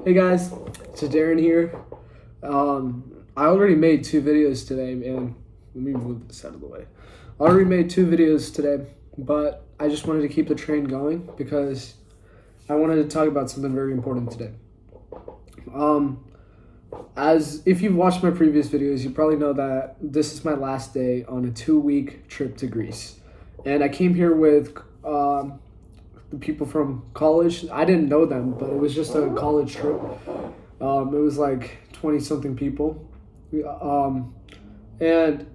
Hey guys, it's Darren here. I already made two videos today, and let me move this out of the way. I already made two videos today, but I just wanted to keep the train going because I wanted to talk about something very important today. As if you've watched my previous videos, you probably know that this is my last day on a 2-week trip to Greece, and I came here with the people from college. I didn't know them, but it was just a college trip. It was like 20 something people. And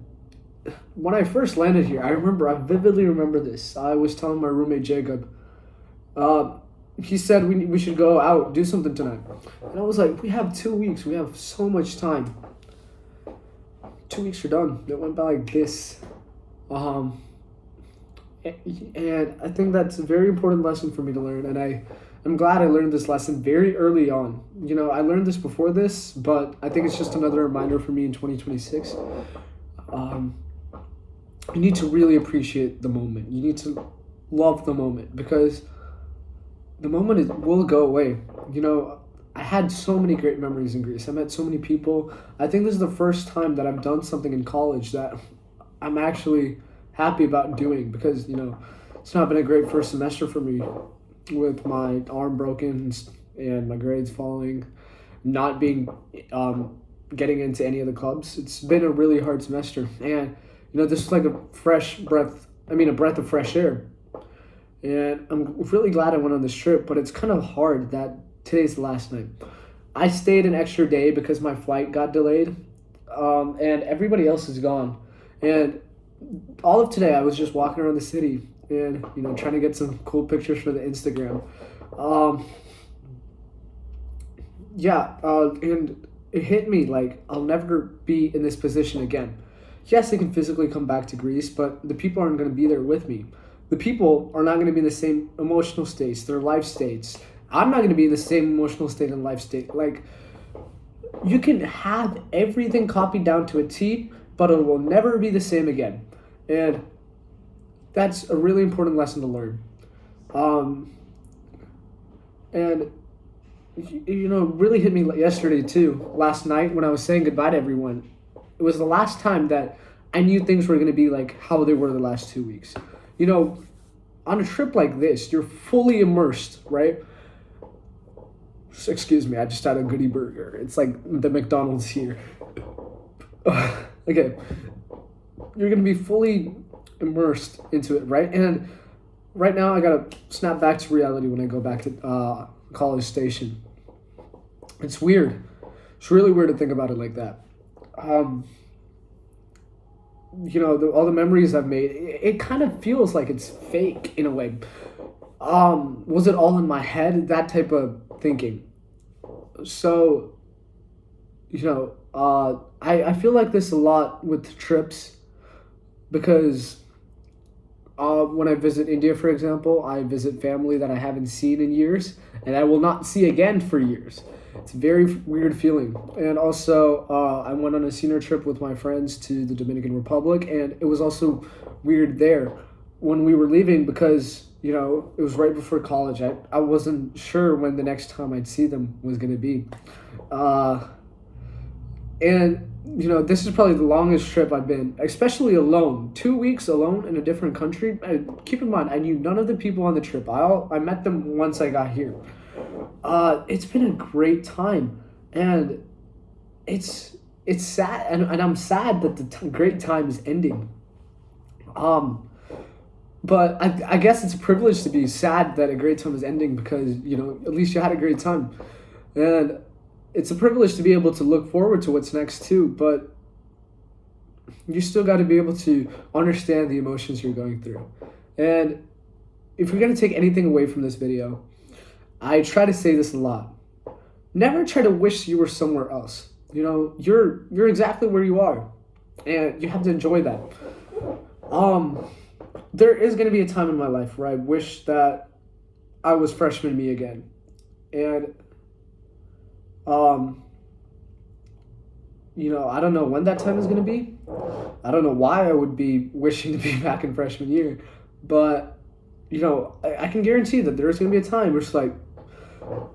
when I first landed here, I vividly remember this. I was telling my roommate Jacob, he said we should go out, do something tonight. And I was like, we have 2 weeks, we have so much time. 2 weeks are done. It went by like this. And I think that's a very important lesson for me to learn. And I'm glad I learned this lesson very early on. You know, I learned this before this, but I think it's just another reminder for me in 2026. You need to really appreciate the moment. You need to love the moment because the moment will go away. You know, I had so many great memories in Greece. I met so many people. I think this is the first time that I've done something in college that I'm actually happy about doing because, you know, it's not been a great first semester for me with my arm broken and my grades falling, not being getting into any of the clubs. It's been a really hard semester, and you know, this is like a breath of fresh air. And I'm really glad I went on this trip, but it's kind of hard that today's the last night. I stayed an extra day because my flight got delayed, and everybody else is gone. And all of today, I was just walking around the city and, you know, trying to get some cool pictures for the Instagram. And it hit me like I'll never be in this position again. Yes, I can physically come back to Greece, but the people aren't going to be there with me. The people are not going to be in the same emotional states, their life states. I'm not going to be in the same emotional state and life state. Like, you can have everything copied down to a T, but it will never be the same again. And that's a really important lesson to learn. And, you know, really hit me yesterday too, last night when I was saying goodbye to everyone. It was the last time that I knew things were going to be like how they were the last 2 weeks. You know, on a trip like this, you're fully immersed, right? Excuse me, I just had a goodie burger. It's like the McDonald's here. Okay. You're going to be fully immersed into it, right? And right now, I got to snap back to reality when I go back to College Station. It's weird. It's really weird to think about it like that. You know, all the memories I've made, it kind of feels like it's fake in a way. Was it all in my head? That type of thinking. So, you know, I feel like this a lot with trips because when I visit India, for example, I visit family that I haven't seen in years and I will not see again for years. It's a very weird feeling. And also, I went on a senior trip with my friends to the Dominican Republic, and it was also weird there when we were leaving because, you know, it was right before college. I wasn't sure when the next time I'd see them was going to be. And, you know, this is probably the longest trip I've been, especially alone. 2 weeks alone in a different country. Keep in mind, I knew none of the people on the trip. I met them once I got here. It's been a great time, and it's sad, and I'm sad that the great time is ending. But I guess it's a privilege to be sad that a great time is ending because, you know, at least you had a great time, and it's a privilege to be able to look forward to what's next too. But you still got to be able to understand the emotions you're going through, and if you're gonna take anything away from this video, I try to say this a lot. Never try to wish you were somewhere else. You know, you're exactly where you are, and you have to enjoy that. There is going to be a time in my life where I wish that I was freshman me again, and you know, I don't know when that time is going to be. I don't know why I would be wishing to be back in freshman year, but you know, I can guarantee that there's going to be a time where it's like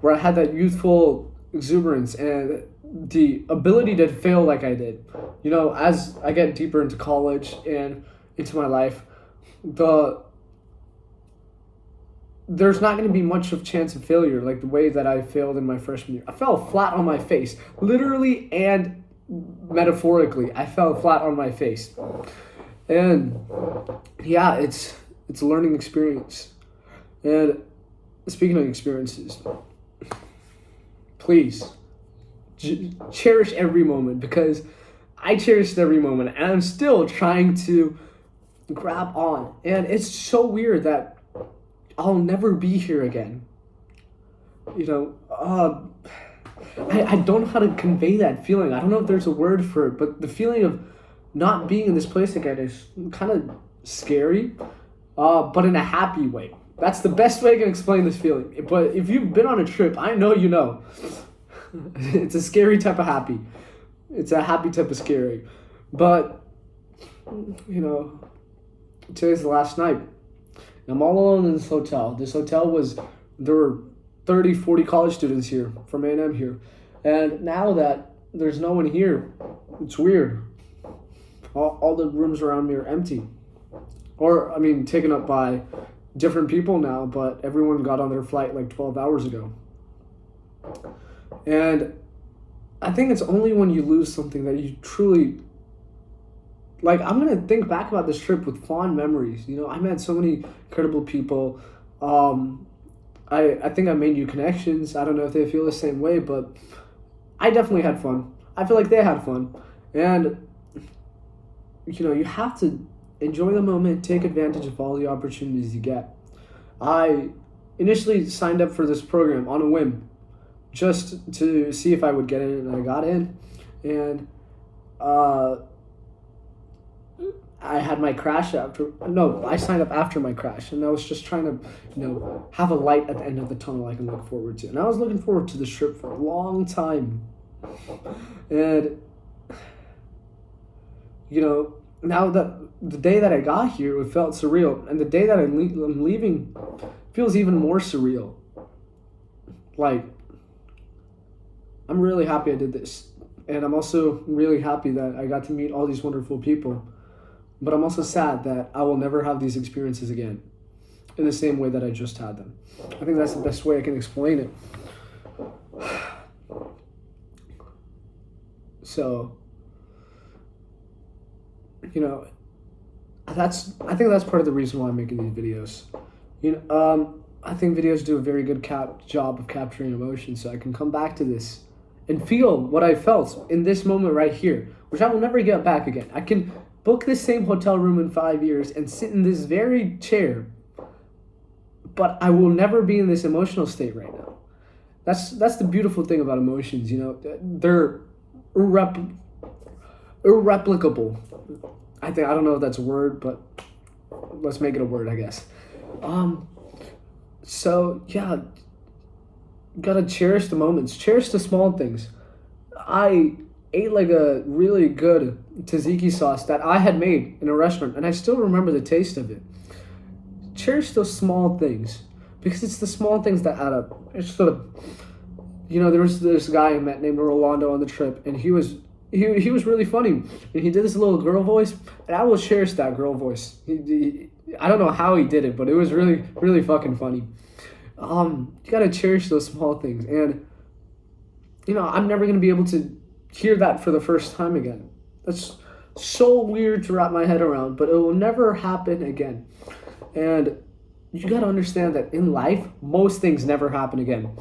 where I had that youthful exuberance and the ability to fail like I did. You know, as I get deeper into college and into my life, the there's not going to be much of chance of failure like the way that I failed in my freshman year. I fell flat on my face, literally and metaphorically. I fell flat on my face, and yeah, it's a learning experience. And speaking of experiences, please cherish every moment, because I cherished every moment, and I'm still trying to grab on. And it's so weird that I'll never be here again. You know, I don't know how to convey that feeling. I don't know if there's a word for it, but the feeling of not being in this place again is kind of scary, but in a happy way. That's the best way I can explain this feeling. But if you've been on a trip, I know you know. It's a scary type of happy. It's a happy type of scary. But, you know, today's the last night. I'm all alone in this hotel. This hotel there were 30, 40 college students here from A&M here. And now that there's no one here, it's weird. All the rooms around me are empty. Or, I mean, taken up by different people now, but everyone got on their flight like 12 hours ago. And I think it's only when you lose something that you truly... Like, I'm going to think back about this trip with fond memories. You know, I met so many incredible people. I think I made new connections. I don't know if they feel the same way, but I definitely had fun. I feel like they had fun. And, you know, you have to enjoy the moment, take advantage of all the opportunities you get. I initially signed up for this program on a whim, just to see if I would get in, and I got in. And, I had my crash I signed up after my crash, and I was just trying to, you know, have a light at the end of the tunnel I can look forward to. And I was looking forward to this trip for a long time. And, you know, now that the day that I got here, it felt surreal. And the day that I'm leaving feels even more surreal. Like, I'm really happy I did this. And I'm also really happy that I got to meet all these wonderful people. But I'm also sad that I will never have these experiences again in the same way that I just had them. I think that's the best way I can explain it. So, you know, I think that's part of the reason why I'm making these videos. You know, I think videos do a very good job of capturing emotion, so I can come back to this and feel what I felt in this moment right here, which I will never get back again. I can book this same hotel room in 5 years and sit in this very chair, but I will never be in this emotional state right now. That's the beautiful thing about emotions, you know. They're irreplicable. I don't know if that's a word, but let's make it a word, I guess. So yeah, gotta cherish the moments, cherish the small things. I ate like a really good tzatziki sauce that I had made in a restaurant, and I still remember the taste of it. Cherish those small things, because it's the small things that add up. It's sort of, you know, there was this guy I met named Rolando on the trip, and he was really funny, and he did this little girl voice, and I will cherish that girl voice. I don't know how he did it, but it was really, really fucking funny. You gotta cherish those small things, and, you know, I'm never gonna be able to hear that for the first time again. That's so weird to wrap my head around, but it will never happen again. And you gotta understand that in life, most things never happen again.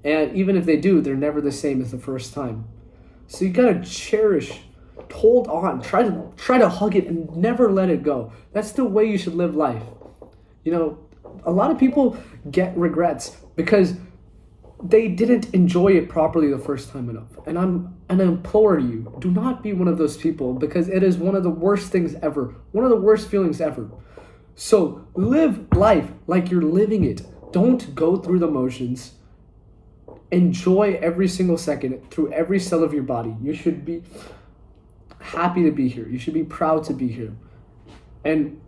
And even if they do, they're never the same as the first time. So you gotta cherish, hold on, try to hug it and never let it go. That's the way you should live life. You know, a lot of people get regrets because they didn't enjoy it properly the first time enough. And I implore you, do not be one of those people, because it is one of the worst things ever. One of the worst feelings ever. So live life like you're living it. Don't go through the motions. Enjoy every single second through every cell of your body. You should be happy to be here. You should be proud to be here. And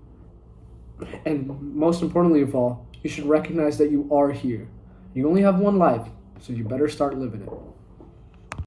most importantly of all, you should recognize that you are here. You only have one life. So you better start living it.